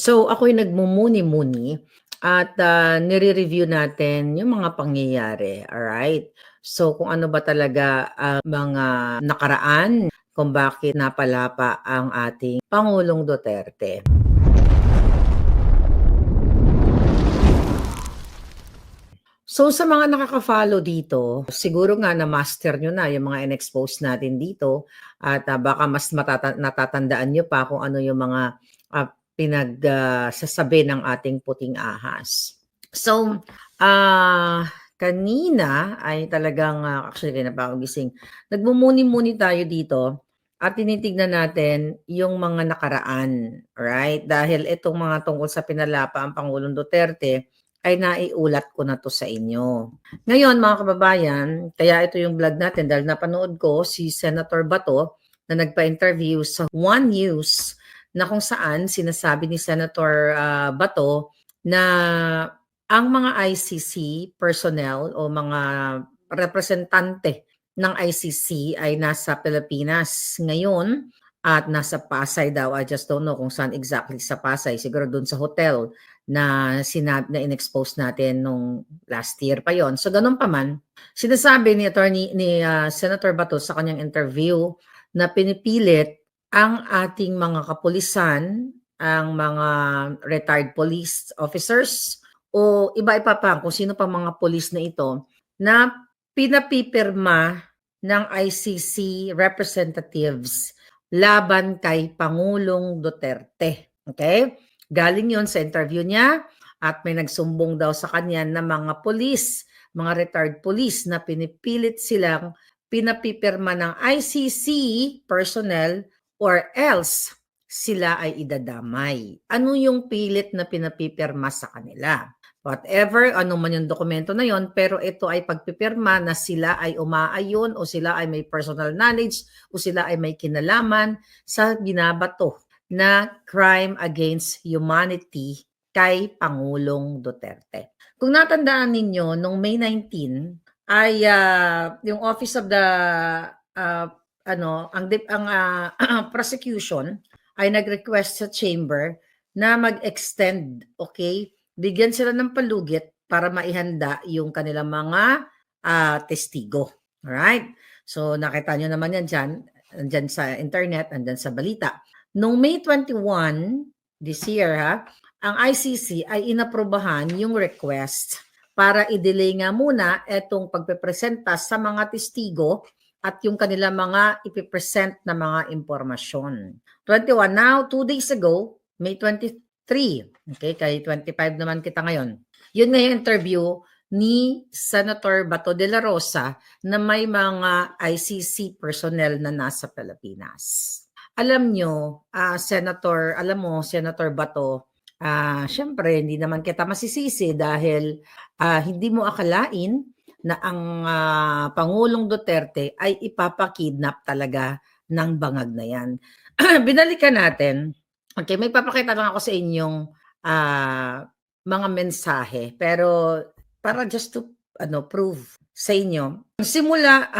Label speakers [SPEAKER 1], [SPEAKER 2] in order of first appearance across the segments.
[SPEAKER 1] So, ako'y nagmumuni-muni at, nire-review natin yung mga pangyayari, alright? So, kung ano ba talaga ang mga nakaraan kung bakit napalapa ang ating Pangulong Duterte. So, sa mga nakaka-follow dito, siguro nga na-master nyo na yung mga in-expose natin dito at, baka mas natatandaan nyo pa kung ano yung mga, sasabi ng ating puting ahas. So, kanina ay talagang, actually kanina pa ako gising, nagmumuni-muni tayo dito at tinitignan natin yung mga nakaraan, right? Dahil itong mga tungkol sa pinalapa ang Pangulong Duterte ay naiulat ko na 'to sa inyo. Ngayon mga kababayan, kaya ito yung vlog natin dahil napanood ko si Senator Bato na nagpa-interview sa One News na kung saan sinasabi ni Senator, Bato na ang mga ICC personnel o mga representante ng ICC ay nasa Pilipinas ngayon at nasa Pasay daw. I just don't know kung saan exactly sa Pasay. Siguro dun sa hotel na in-expose natin nung last year pa yon. So ganun pa man, sinasabi ni Senator Bato sa kanyang interview na pinipilit ang ating mga kapulisan, ang mga retired police officers o iba-iba pa kung sino pa mga police na ito na pinapipirma ng ICC representatives laban kay Pangulong Duterte. Okay? Galing yon sa interview niya at may nagsumbong daw sa kanya na mga police, mga retired police na pinipilit silang pinapipirma ng ICC personnel or else sila ay idadamay. Ano yung pilit na pinapipirma sa kanila? Whatever, ano man yung dokumento na yon, pero ito ay pagpipirma na sila ay umaayon o sila ay may personal knowledge o sila ay may kinalaman sa binabato na crime against humanity kay Pangulong Duterte. Kung natandaan ninyo, noong May 19 ay yung Office of the prosecution ay nag-request sa chamber na mag-extend, okay? Bigyan sila ng palugit para maihanda yung kanilang mga testigo. Alright? So nakita nyo naman yan dyan sa internet, andyan sa balita. Noong May 21 this year, ang ICC ay inaprubahan yung request para i-delay nga muna itong pagpepresenta sa mga testigo at yung kanilang mga ipipresent na mga impormasyon. 21, now 2 days ago, May 23, okay, kay 25 naman kita ngayon. Yun nga yung interview ni Senator Bato de la Rosa na may mga ICC personnel na nasa Pilipinas. Alam nyo, Senator Bato, syempre hindi naman kita masisisi dahil hindi mo akalain na ang Pangulong Duterte ay ipapakidnap talaga ng bangag na yan. Binalikan natin. Okay, may papakita lang ako sa inyong mga mensahe. Pero para just to prove sa inyo. Simula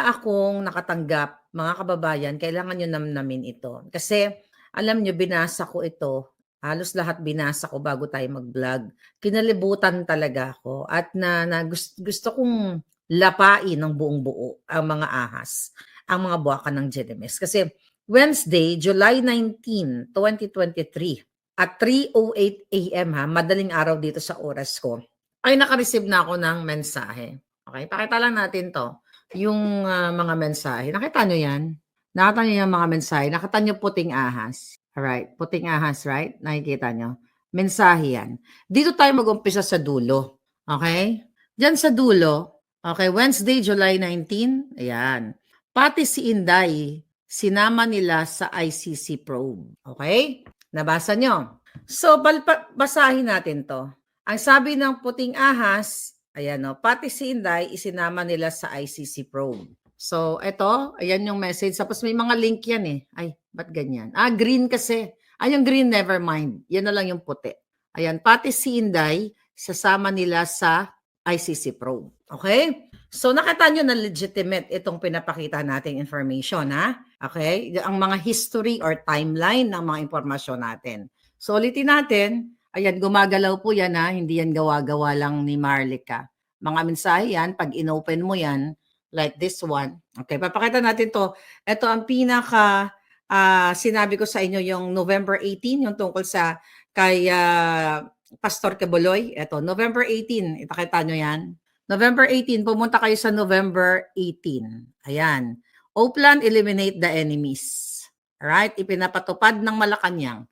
[SPEAKER 1] akong nakatanggap, mga kababayan, kailangan nyo namnamin ito. Kasi alam nyo, binasa ko ito. Halos lahat binasa ko bago tayo mag-vlog. Kinalibutan talaga ako at gusto kong lapain ng buong buo ang mga ahas, ang mga buwakan ng GMS. Kasi Wednesday, July 19, 2023 at 3:08 AM madaling araw dito sa oras ko, ay naka-receive na ako ng mensahe. Okay, pakita lang natin to. Yung mga mensahe. Nakita nyo yan? Nakita nyo yung mga mensahe? Nakita nyo puting ahas? Alright, puting ahas, right? Nakikita nyo? Mensahe yan. Dito tayo mag-umpisa sa dulo. Okay? Diyan sa dulo, okay, Wednesday, July 19, ayan. Pati si Inday, sinama nila sa ICC probe. Okay? Nabasa nyo? So, basahin natin to. Ang sabi ng puting ahas, ayan o, pati si Inday, isinama nila sa ICC probe. So, eto, ayan yung message. Tapos may mga link yan eh. Ay, ba't ganyan? Green kasi. Yung green, never mind. Yan na lang yung puti. Ayan, pati si Inday, sasama nila sa ICC probe. Okay? So, nakita nyo na legitimate itong pinapakita nating information, ha? Okay? Ang mga history or timeline ng mga impormasyon natin. So ulitin natin, ayan, gumagalaw po yan ha, hindi yan gawa-gawa lang ni Marlica. Mga mensahe yan, pag inopen mo yan, like this one. Okay, papakita natin to. Ito ang pinaka sinabi ko sa inyo yung November 18, yung tungkol sa kay Pastor Quebuloy. Ito, November 18, ipakita nyo yan. November 18, pumunta kayo sa November 18. Ayan. Oplan, eliminate the enemies. Alright, ipinapatupad ng Malacanang.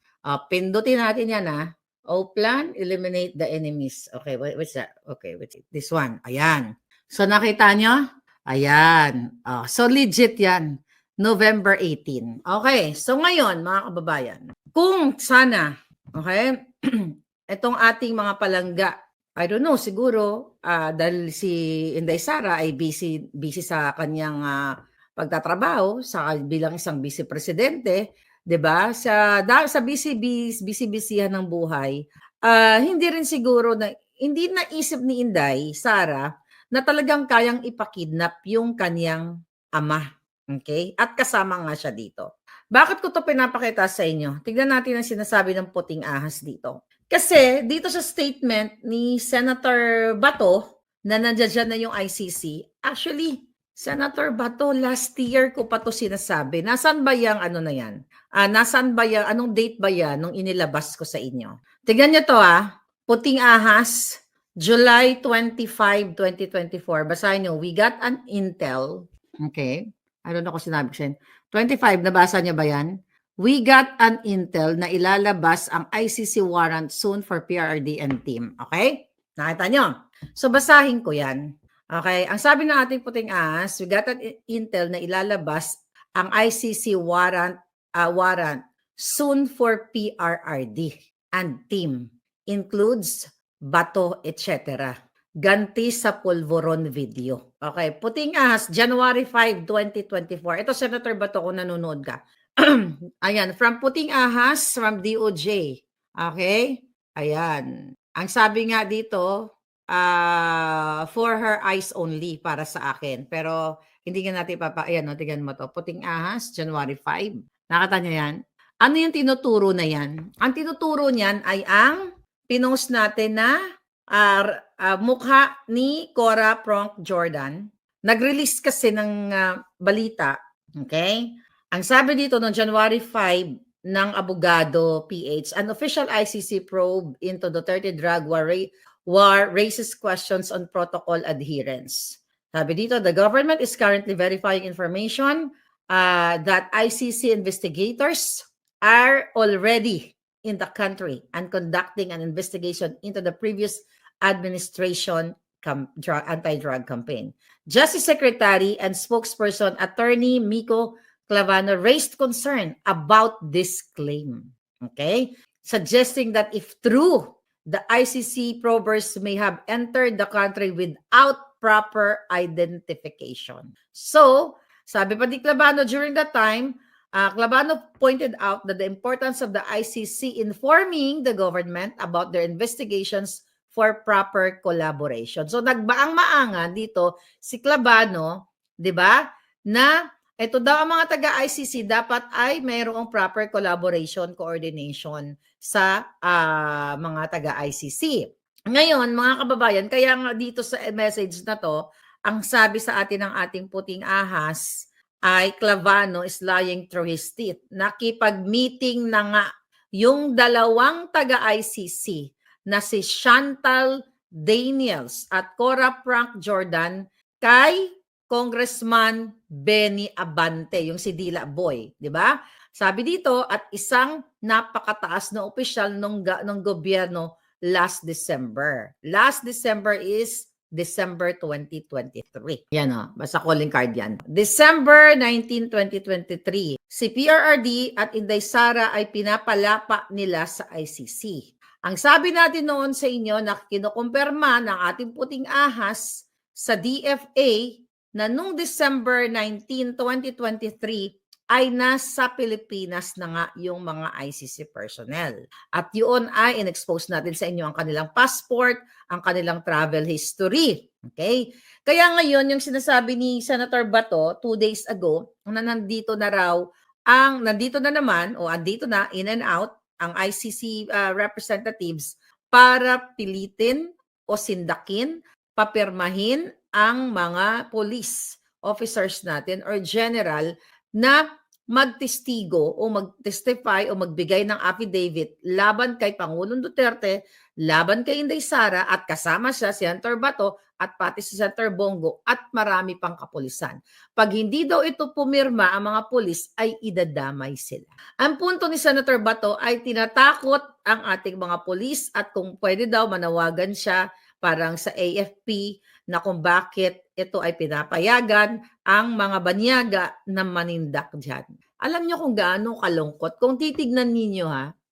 [SPEAKER 1] Pindutin natin yan ha. Oplan, eliminate the enemies. Okay, what's that? Okay, wait, this one. Ayan. So nakita nyo? Ayan. So legit yan. November 18. Okay, so ngayon mga kababayan, kung sana, okay, itong ating mga palangga, I don't know, siguro dahil si Inday Sara ay busy sa kanyang pagtatrabaho sa bilang isang vice presidente, 'di ba? Sa busy-busyhan ng buhay, hindi rin siguro na hindi naisip ni Inday Sara na talagang kayang ipakidnap yung kanyang ama. Okay? At kasama nga siya dito. Bakit ko 'to pinapakita sa inyo? Tignan natin ang sinasabi ng puting ahas dito. Kasi dito sa statement ni Senator Bato na nandiyan na yung ICC, actually, Senator Bato, last year ko pa to sinasabi. Nasaan ba yung ano na yan? Nasaan ba yung, anong date ba yan nung inilabas ko sa inyo? Tignan nyo to puting ahas, July 25, 2024. Basahin nyo, we got an intel. Okay. I don't know kung sinabi ko siya. 25, nabasa niya ba yan? We got an intel na ilalabas ang ICC warrant soon for PRRD and team. Okay? Nakita nyo? So, basahin ko yan. Okay? Ang sabi ng ating puting ahas, we got an intel na ilalabas ang ICC warrant soon for PRRD and team. Includes Bato, etc. Ganti sa Polvoron video. Okay, puting ahas, January 5, 2024. Ito, Senator Bato, kung nanonood ka. Ayan, from puting ahas, from DOJ. Okay? Ayan. Ang sabi nga dito, for her eyes only, para sa akin. Pero, hindi nga natin ayan, no, tingnan mo to. Puting ahas, January 5. Nakita niyo yan? Ano yung tinuturo na yan? Ang tinuturo niyan ay ang pinost natin na mukha ni Cora Pronk Jordan. Nag-release kasi ng balita, okay? Ang sabi dito noong January 5 ng Abogado PH, an official ICC probe into Duterte drug war raises questions on protocol adherence. Sabi dito, the government is currently verifying information that ICC investigators are already in the country and conducting an investigation into the previous administration anti-drug campaign. Justice Secretary and spokesperson Attorney Miko Clavano raised concern about this claim. Okay? Suggesting that if true, the ICC probers may have entered the country without proper identification. So, sabi pa ni Clavano during that time, Clavano pointed out that the importance of the ICC informing the government about their investigations for proper collaboration. So nagbaang-maangan dito si Clavano, 'di ba? Na ito daw ang mga taga-ICC dapat ay mayroong proper collaboration, coordination sa mga taga-ICC. Ngayon, mga kababayan, kaya nga dito sa message na to, ang sabi sa atin ng ating puting ahas ay Clavano is lying through his teeth. Nakipag-meeting na nga yung dalawang taga-ICC na si Chantal Daniels at Cora Pronk Jordan kay Congressman Benny Abante, yung si Dila Boy, di ba? Sabi dito, at isang napakataas na opisyal ng gobyerno last December. Last December is December 2023. Yan basta calling card yan. December 19, 2023, si PRRD at Inday Sara ay pinapalapa nila sa ICC. Ang sabi natin noon sa inyo na kinukumpirma ng ating puting ahas sa DFA na noong December 19, 2023 ay nasa Pilipinas na nga yung mga ICC personnel. At yun ay in-expose natin sa inyo ang kanilang passport, ang kanilang travel history. Okay? Kaya ngayon, yung sinasabi ni Senator Bato 2 days ago, na nandito na raw, nandito na naman, o andito na, in and out, ang ICC representatives para pilitin o sindakin, papirmahin ang mga police officers natin or general na magtestigo o mag-testify o magbigay ng affidavit laban kay Pangulong Duterte, laban kay Inday Sara at kasama siya si Senator Bato at pati si Senator Bongo at marami pang kapulisan. Pag hindi daw ito pumirma ang mga pulis ay idadamay sila. Ang punto ni Senator Bato ay tinatakot ang ating mga pulis at kung pwede daw manawagan siya parang sa AFP na kung bakit ito ay pinapayagan ang mga banyaga na manindak dyan. Alam niyo kung gaano kalungkot. Kung titignan ninyo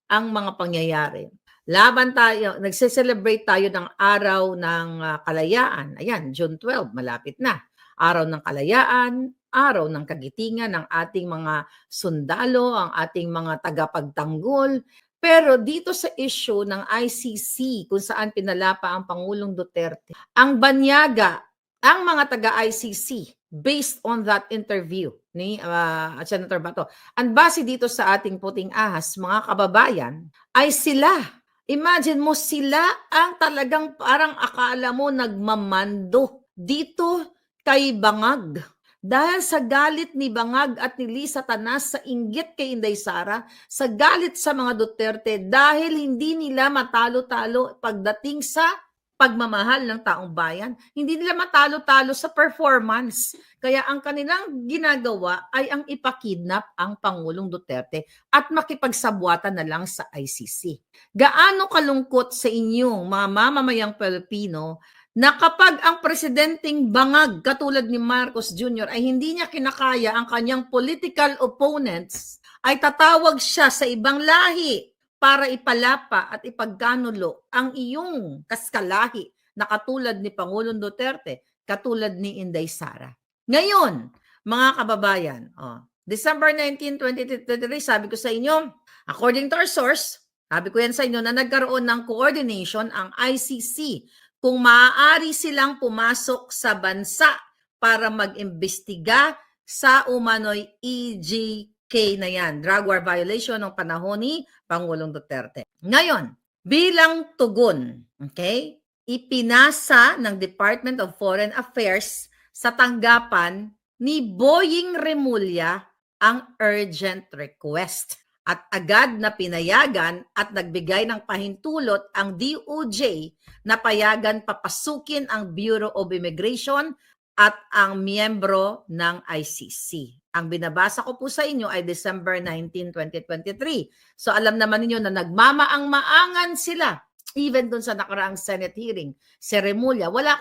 [SPEAKER 1] ang mga pangyayari. Laban tayo, nagse-celebrate tayo ng araw ng kalayaan. Ayan, June 12, malapit na. Araw ng kalayaan, araw ng kagitingan ng ating mga sundalo, ang ating mga tagapagtanggol. Pero dito sa issue ng ICC, kung saan pinalapa ang Pangulong Duterte, ang banyaga, ang mga taga-ICC, based on that interview ni Senator Bato, ang base dito sa ating puting ahas, mga kababayan, ay sila. Imagine mo, sila ang talagang parang akala mo nagmamando dito kay Bangag. Dahil sa galit ni Bangag at ni Lisa Tanas sa inggit kay Inday Sara, sa galit sa mga Duterte dahil hindi nila matalo-talo pagdating sa pagmamahal ng taong bayan, hindi nila matalo-talo sa performance. Kaya ang kanilang ginagawa ay ang ipakidnap ang Pangulong Duterte at makipagsabwatan na lang sa ICC. Gaano kalungkot sa inyong mga mamamayang Pilipino na kapag ang presidenteng Bangag katulad ni Marcos Jr. ay hindi niya kinakaya ang kanyang political opponents, ay tatawag siya sa ibang lahi para ipalapa at ipagkanulo ang iyong kaskalahi na katulad ni Pangulong Duterte, katulad ni Inday Sara. Ngayon, mga kababayan, December 19, 2023, sabi ko sa inyo, according to our source, sabi ko yan sa inyo na nagkaroon ng coordination ang ICC kung maaari silang pumasok sa bansa para mag-imbestiga sa umano'y EJK na yan, drug war violation ng panahon ni Pangulong Duterte. Ngayon, bilang tugon, okay, ipinasa ng Department of Foreign Affairs sa tanggapan ni Boying Remulla ang urgent request. At agad na pinayagan at nagbigay ng pahintulot ang DOJ na payagan papasukin ang Bureau of Immigration at ang miyembro ng ICC. Ang binabasa ko po sa inyo ay December 19, 2023. So alam naman ninyo na nagmamaang-maangan sila even dun sa nakaraang Senate hearing. Si Remulla, wala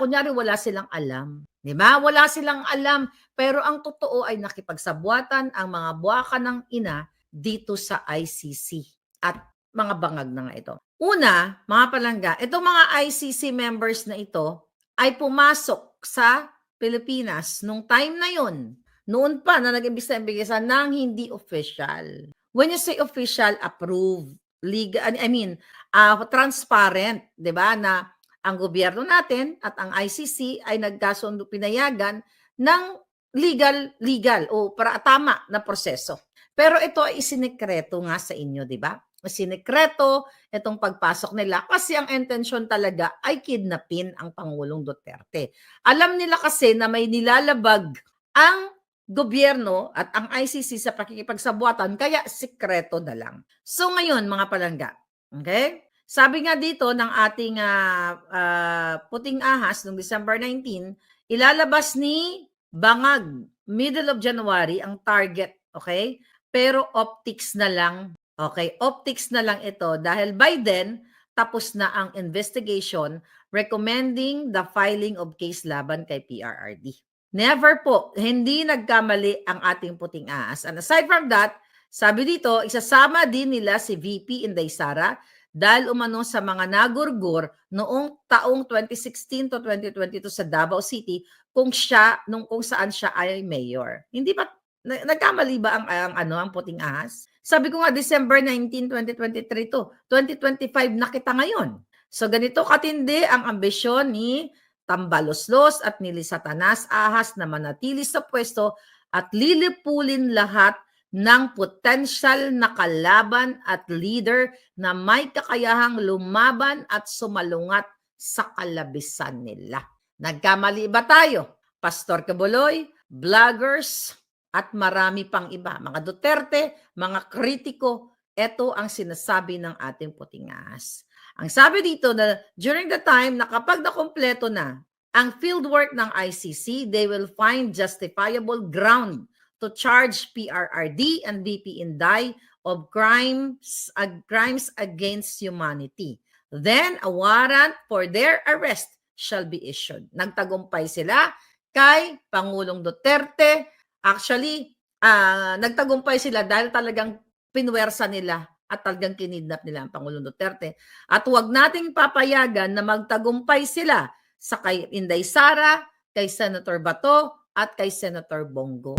[SPEAKER 1] silang alam. Di ba? Wala silang alam. Pero ang totoo ay nakipagsabwatan ang mga buwaka ng ina dito sa ICC at mga bangag na nga ito. Una, mga palangga, itong mga ICC members na ito ay pumasok sa Pilipinas nung time na yon. Noon pa na nag-imbestiga ng hindi official. When you say official, approved, legal, transparent, 'di ba? Na ang gobyerno natin at ang ICC ay nagkasundo pinayagan ng legal o para tama na proseso. Pero ito ay isinekreto nga sa inyo, di ba? Isinekreto itong pagpasok nila kasi ang intention talaga ay kidnapin ang Pangulong Duterte. Alam nila kasi na may nilalabag ang gobyerno at ang ICC sa pakikipagsabwatan kaya sikreto na lang. So ngayon mga palangga, okay? Sabi nga dito ng ating puting ahas noong December 19, ilalabas ni Bangag middle of January ang target, okay? Pero optics na lang. Okay, optics na lang ito dahil by then, tapos na ang investigation recommending the filing of case laban kay PRRD. Never po, hindi nagkamali ang ating puting ahas. And aside from that, sabi dito, isasama din nila si VP Inday Sara dahil umano sa mga nagurgur noong taong 2016 to 2022 sa Davao City kung saan siya ay mayor. Hindi ba nagkamali ba ang puting ahas? Sabi ko nga December 19, 2023 to 2025 na kita ngayon. So ganito katindi ang ambisyon ni Tambaloslos at ni Lisa Tanas Ahas na manatili sa pwesto at lilipulin lahat ng potensyal na kalaban at leader na may kakayahang lumaban at sumalungat sa kalabisan nila. Nagkamali ba tayo? Pastor Kibuloy, vloggers, at marami pang iba. Mga Duterte, mga kritiko, ito ang sinasabi ng ating puting ahas. Ang sabi dito na during the time na kapag nakompleto na ang fieldwork ng ICC, they will find justifiable ground to charge PRRD and VP Inday of crimes against humanity. Then a warrant for their arrest shall be issued. Nagtagumpay sila kay Pangulong Duterte. Actually, nagtagumpay sila dahil talagang pinwersa nila at talagang kinidnap nila ang Pangulong Duterte. At huwag nating papayagan na magtagumpay sila sa kay Inday Sara, kay Senator Bato, at kay Senator Bongo.